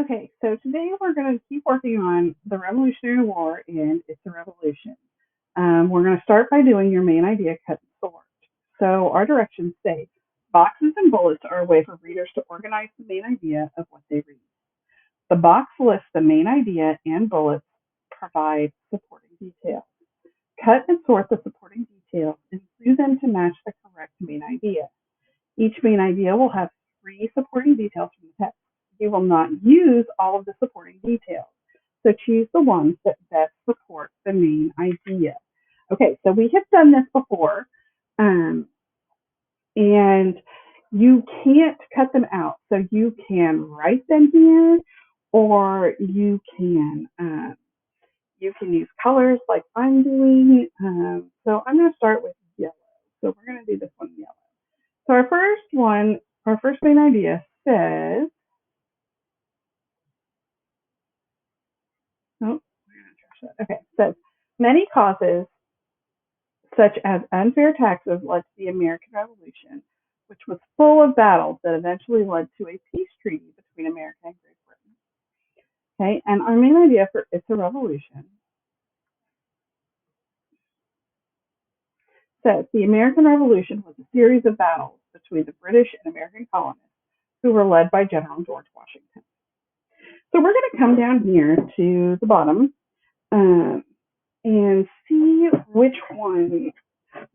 Okay, so today we're going to keep working on the Revolutionary War and It's a Revolution. We're going to start by doing your main idea, cut and sort. So our directions say boxes and bullets are a way for readers to organize the main idea of what they read. The box lists the main idea and bullets provide supporting details. Cut and sort the supporting details and glue them to match the correct main idea. Each main idea will have three supporting details from the text. You will not use all of the supporting details, so choose the ones that best support the main idea. Okay, so we have done this before, um, and you can't cut them out. So you can write them here, or you can use colors like I'm doing. So I'm going to start with yellow. So we're going to do this one yellow. So our first main idea says, oh, okay, says many causes such as unfair taxes led to the American Revolution, which was full of battles that eventually led to a peace treaty between America and Great Britain. Okay, and our main idea for It's a Revolution says the American Revolution was a series of battles between the British and American colonists who were led by General George Washington. So we're going to come down here to the bottom um, and see which one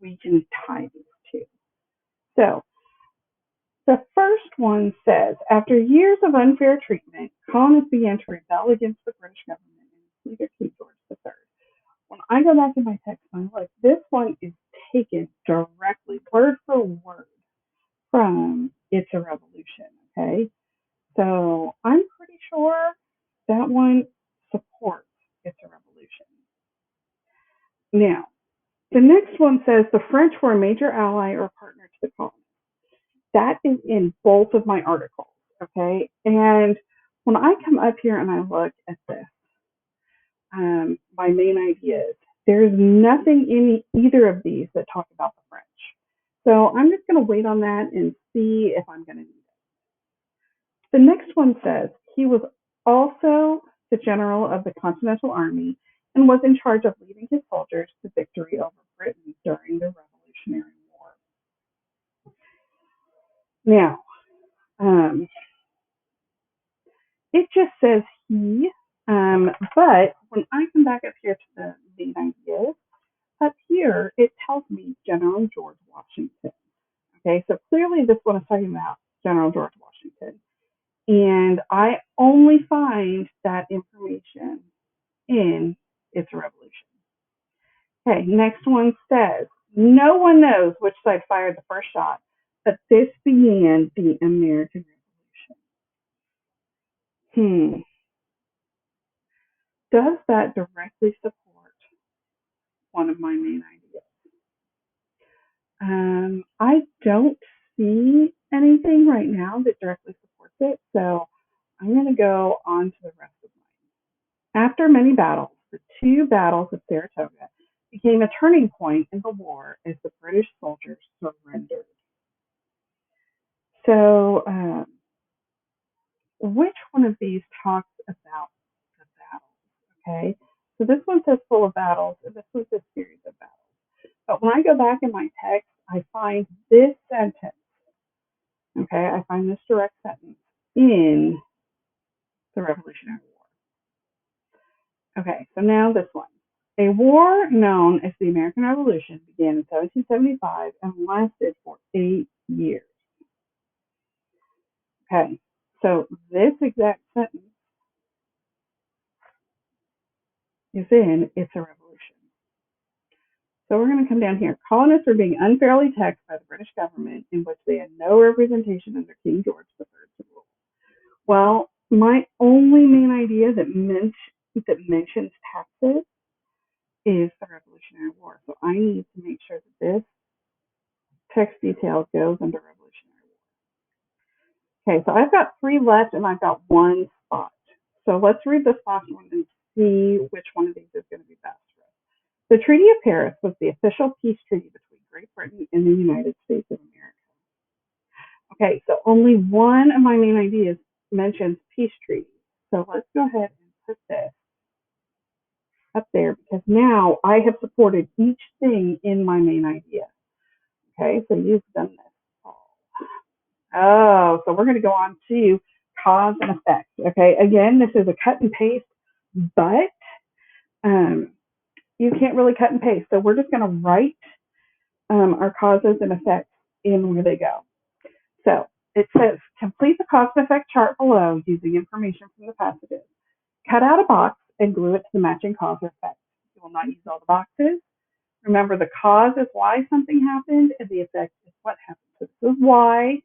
we can tie these to. So the first one says, after years of unfair treatment, colonists began to rebel against the British government and included King George III. When I go back to my text and I look, this one is taken directly, word for word, from It's a Revolution. Okay, so I'm pretty sure that one supports It's a Revolution. Now, the next one says the French were a major ally or partner to the colonists. That is in both of my articles, okay? And when I come up here and I look at this, my main ideas, there's nothing in either of these that talk about the French. So I'm just going to wait on that and see if I'm going to need it. The next one says he was also the general of the Continental Army and was in charge of leading his soldiers to victory over Britain during the Revolutionary War. Now, it just says he, but when I come back up here to the main ideas, up here it tells me General George Washington. Okay, so clearly this one is talking about General George Washington. And I only find that information in It's a Revolution. Okay, next one says, no one knows which side fired the first shot, but this began the American Revolution. Does that directly support one of my main ideas? I don't see anything right now that directly supports it, so I'm going to go on to the rest of mine. After many battles, the two battles of Saratoga became a turning point in the war as the British soldiers surrendered. So, which one of these talks about the battles? Okay, so this one says full of battles, and this one says series of battles. But when I go back in my text, I find this sentence. Okay, I find this direct sentence in the Revolutionary War. Okay, so now this one. A war known as the American Revolution began in 1775 and lasted for 8 years. Okay, so this exact sentence is in It's a Revolution. So we're going to come down here. Colonists were being unfairly taxed by the British government in which they had no representation under King George III to rule. Well, my only main idea that mentions taxes is the Revolutionary War. So I need to make sure that this text detail goes under Revolutionary War. Okay, so I've got three left and I've got one spot. So let's read this last one and see which one of these is going to be best for us. The Treaty of Paris was the official peace treaty between Great Britain and the United States of America. Okay, so only one of my main ideas mentions peace treaty. So let's go ahead and put this up there because now I have supported each thing in my main idea. Okay, so you've done this. Oh, so we're going to go on to cause and effect. Okay, again, this is a cut and paste, but you can't really cut and paste. So we're just going to write our causes and effects in where they go. So it says complete the cause and effect chart below using information from the passages. Cut out a box and glue it to the matching cause or effect. You will not use all the boxes. Remember, the cause is why something happened, and the effect is what happened. So this is why,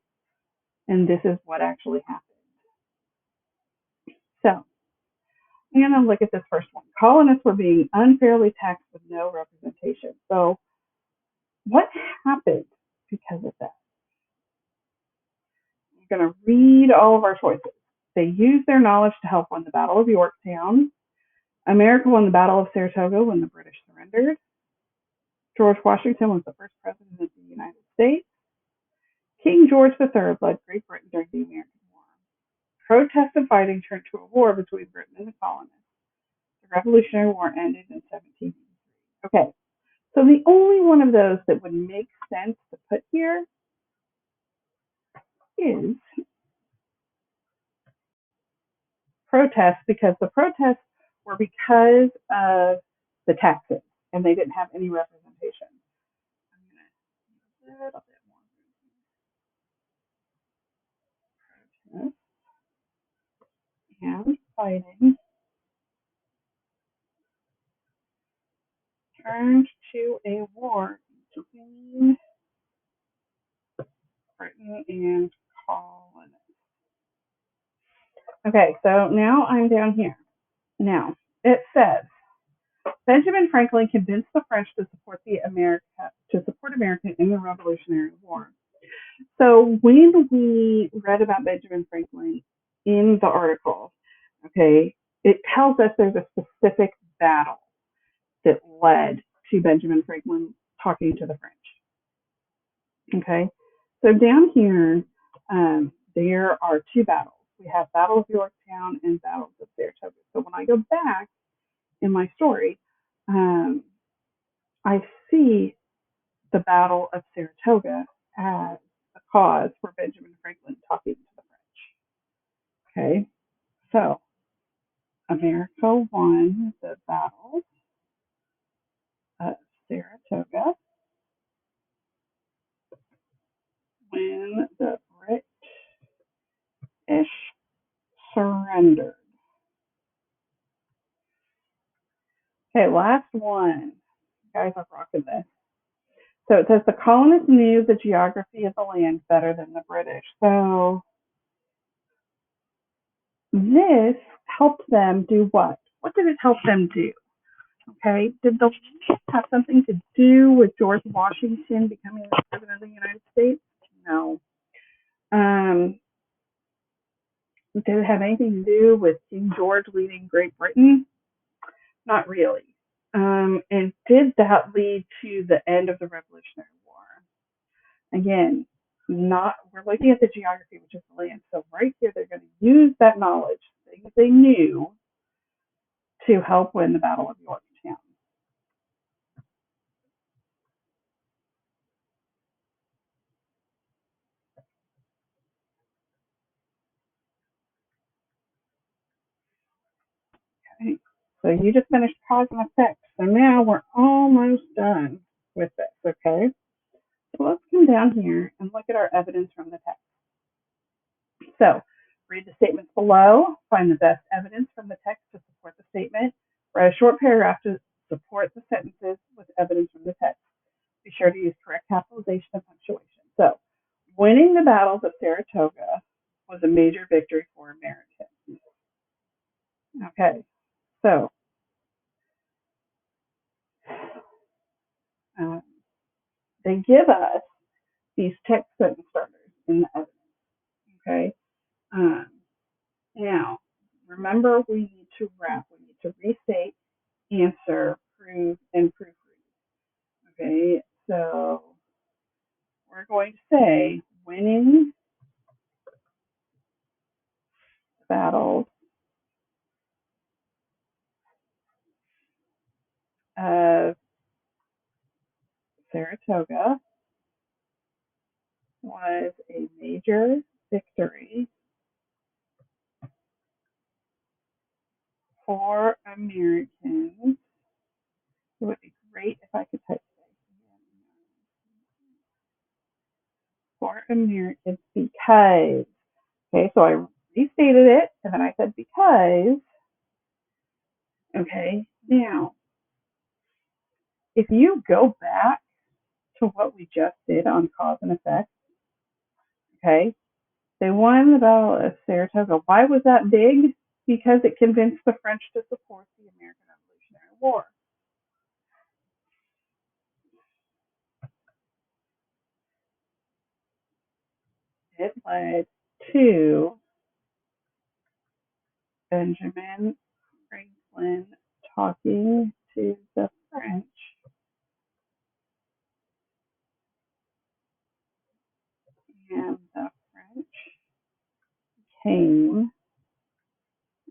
and this is what actually happened. So I'm going to look at this first one. Colonists were being unfairly taxed with no representation. So what happened because of that? I'm going to read all of our choices. They used their knowledge to help win the Battle of Yorktown. America won the Battle of Saratoga when the British surrendered. George Washington was the first president of the United States. King George III led Great Britain during the American War. Protest and fighting turned to a war between Britain and the colonists. The Revolutionary War ended in 1783. Okay, so the only one of those that would make sense to put here is protests, because the protests were because of the taxes and they didn't have any representation. I'm going to use a little bit more. Protests and fighting turned to a war between Britain and colonists. Okay, so now I'm down here. Now, it says Benjamin Franklin convinced the French to support America in the Revolutionary War. So when we read about Benjamin Franklin in the article, okay, it tells us there's a specific battle that led to Benjamin Franklin talking to the French. Okay, so down here, there are two battles. We have Battle of Yorktown and Battles of Saratoga. So when I go back in my story, I see the Battle of Saratoga as a cause for Benjamin Franklin talking to the French. Okay, so America won the Battle of Saratoga when the British surrendered. Okay, last one. Guys, I'm rocking this. So it says the colonists knew the geography of the land better than the British. So this helped them do what? What did it help them do? Okay, did the land have something to do with George Washington becoming the president of the United States? No. Did it have anything to do with King George leading Great Britain? Not really. And did that lead to the end of the Revolutionary War? Again, we're looking at the geography, which is the land. So right here, they're going to use that knowledge, things they knew, to help win the Battle of Yorktown. Okay. So you just finished cause and effect. So now we're almost done with this, okay? So let's come down here and look at our evidence from the text. So read the statements below, find the best evidence from the text to support the statement, write a short paragraph to support the sentences with evidence from the text. Be sure to use correct capitalization and punctuation. So winning the battles of Saratoga was a major victory for Americans. Okay, so they give us these text sentence starters in the evidence. Okay, now remember we need to wrap. We need to restate, answer, prove, and proofread. Okay, so we're going to say winning battles Saratoga was a major victory for Americans. It would be great if I could type for Americans because, okay, so I restated it and then I said because, okay, now if you go back to what we just did on cause and effect, okay, they won the Battle of Saratoga. Why was that big? Because it convinced the French to support the American Revolutionary War. It led to Benjamin Franklin talking to the French and the French became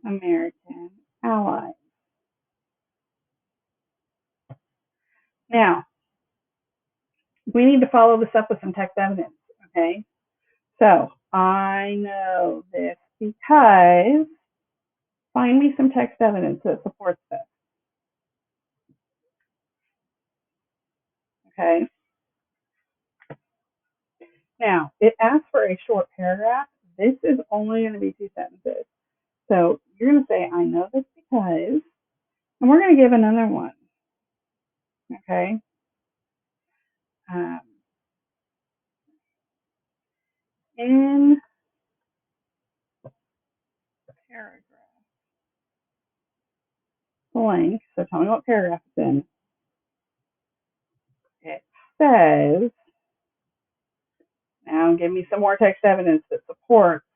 American allies. Now, we need to follow this up with some text evidence, okay? So, I know this because find me some text evidence that supports this, okay? Now, it asks for a short paragraph. This is only going to be 2 sentences. So, you're going to say, I know this because, and we're going to give another one, okay? In paragraph blank, so tell me what paragraph it's in. It says, now give me some more text evidence that supports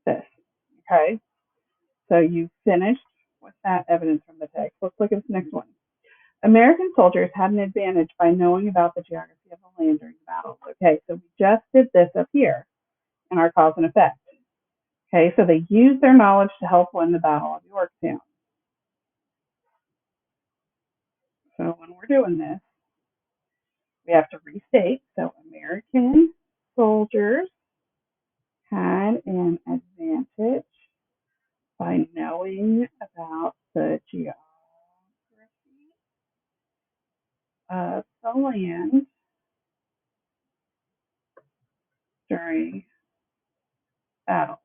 this, okay? So you finished with that evidence from the text. Let's look at the next one. American soldiers had an advantage by knowing about the geography of the land during the battles. Okay, so we just did this up here in our cause and effect. Okay, so they used their knowledge to help win the Battle of Yorktown. So when we're doing this, we have to restate. So American soldiers had an advantage by knowing about the geography of the land during battle.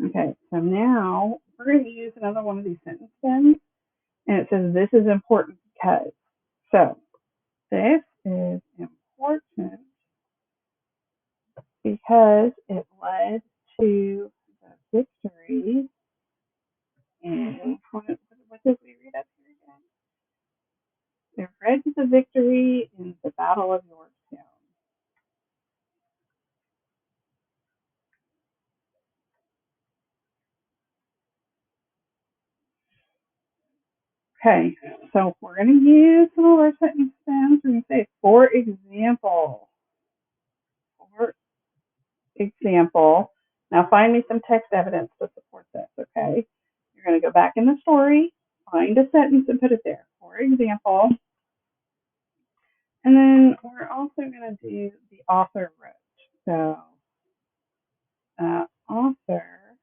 Okay, so now we're going to use another one of these sentence stems, and it says this is important because. So this is important because it led to the victory in, what did we read up here again? It led to the victory in the Battle of Yorktown. Okay, so we're going to use some of our sentence stems. We're going to say, for example. For example. Now find me some text evidence to support this, okay? You're going to go back in the story, find a sentence and put it there. For example. And then we're also going to do the author wrote. So, author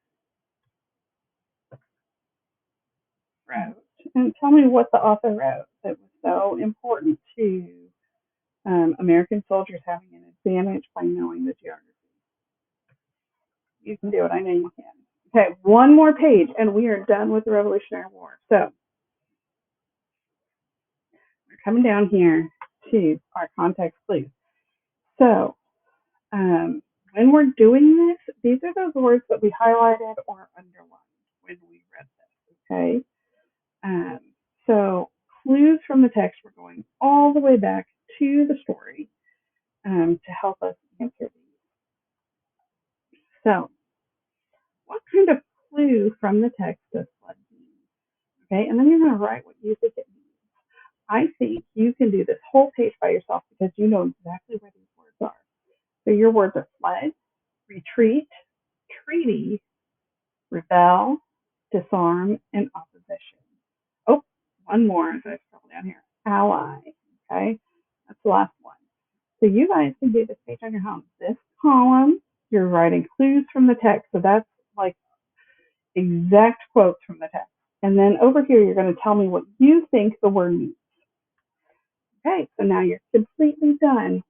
wrote. And tell me what the author wrote that was so important to American soldiers having an advantage by knowing the geography. You can do it. I know you can. Okay, one more page, and we are done with the Revolutionary War. So we're coming down here to our context clues. So when we're doing this, these are those words that we highlighted or underlined when we read this, okay? So clues from the text, we're going all the way back to the story to help us answer these. So what kind of clue from the text does flood mean? Okay, and then you're going to write what you think it means. I think you can do this whole page by yourself because you know exactly where these words are. So your words are fled, retreat, treaty, rebel, disarm, and opposition. Oh, one more as I scroll down here. Ally. Okay, that's the last one. So you guys can do this page on your home. This column, you're writing clues from the text. So that's like exact quotes from the text. And then over here, you're going to tell me what you think the word means. Okay, so now you're completely done